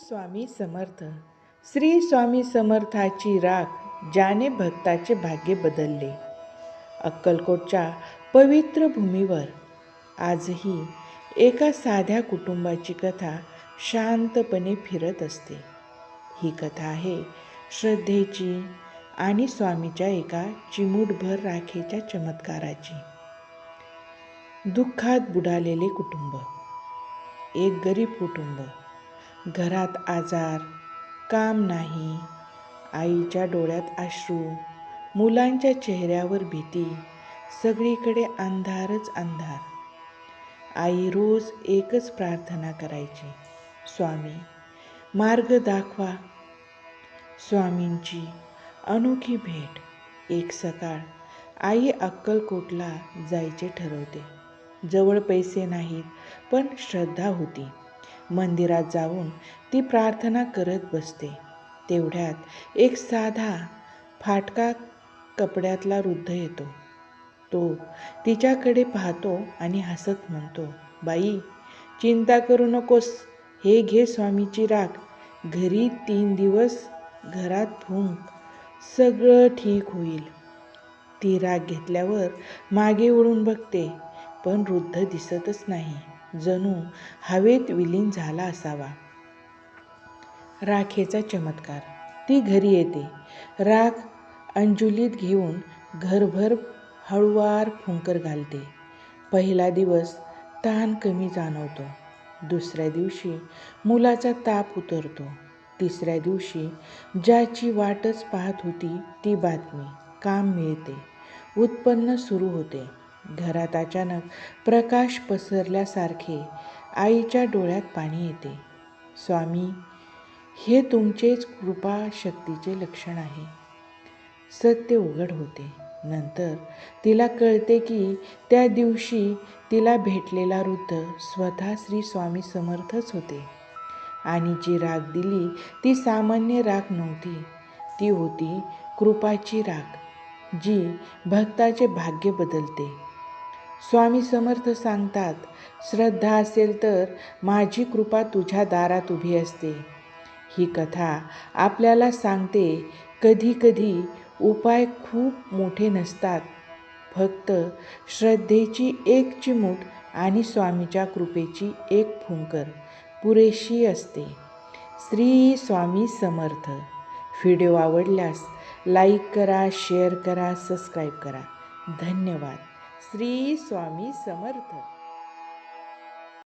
स्वामी समर्थ. श्री स्वामी समर्थाची राख ज्याने भक्ताचे भाग्य बदलले. अक्कलकोटच्या पवित्र भूमीवर आजही एका साध्या कुटुंबाची कथा शांतपणे फिरत असते. ही कथा आहे श्रद्धेची आणि स्वामीच्या एका चिमूटभर राखेच्या चमत्काराची. दुःखात बुडालेले कुटुंब. एक गरीब कुटुंब. घरात आजार, काम नाही, आईच्या डोळ्यात अश्रू, मुलांच्या चेहऱ्यावर भीती, सगळीकडे अंधारच अंधार. आई रोज एकच प्रार्थना करायची, स्वामी मार्ग दाखवा. स्वामींची अनोखी भेट. एक सकाळ आई अक्कलकोटला जायचे ठरवते. जवळ पैसे नाहीत, पण श्रद्धा होती. मंदिरात जाऊन ती प्रार्थना करत बसते. तेवढ्यात एक साधा फाटका कपड्यातला वृद्ध येतो. तो तिच्याकडे पाहतो आणि हसत म्हणतो, बाई, चिंता करू नकोस, हे घे स्वामीची राख. घरी 3 दिवस घरात फुंक, सगळं ठीक होईल. ती राख घेतल्यावर मागे वळून बघते, पण वृद्ध दिसतच नाही. जणू हवेत विलीन झाला असावा. राखेचा चमत्कार. ती घरी येते. राख अंजुलीत घेऊन घरभर हळूवार फुंकर घालते. पहिला दिवस ताण कमी जाणवतो. दुसऱ्या दिवशी मुलाचा ताप उतरतो. तिसऱ्या दिवशी ज्याची वाटच पाहत होती ती बातमी, काम मिळते, उत्पन्न सुरू होते. घरात अचानक प्रकाश पसरल्यासारखे आईच्या डोळ्यात पाणी येते. स्वामी, हे तुमचेच कृपाशक्तीचे लक्षण आहे. सत्य उघड होते. नंतर तिला कळते की त्या दिवशी तिला भेटलेला वृद्ध स्वतः श्री स्वामी समर्थच होते. आणि जी राख दिली ती सामान्य राख नव्हती, ती होती कृपाची राख, जी भक्ताचे भाग्य बदलते. स्वामी समर्थ सांगतात, श्रद्धा असेल तर माझी कृपा तुझ्या दारात उभी असते. ही कथा आपल्याला सांगते, कधी कधी उपाय खूप मोठे नसतात, फक्त श्रद्धेची एक चिमूट आणि स्वामीच्या कृपेची एक फुंकर पुरेशी असते. श्री स्वामी समर्थ. व्हिडिओ आवडल्यास लाईक करा, शेअर करा, सबस्क्राईब करा. धन्यवाद. श्री स्वामी समर्थ.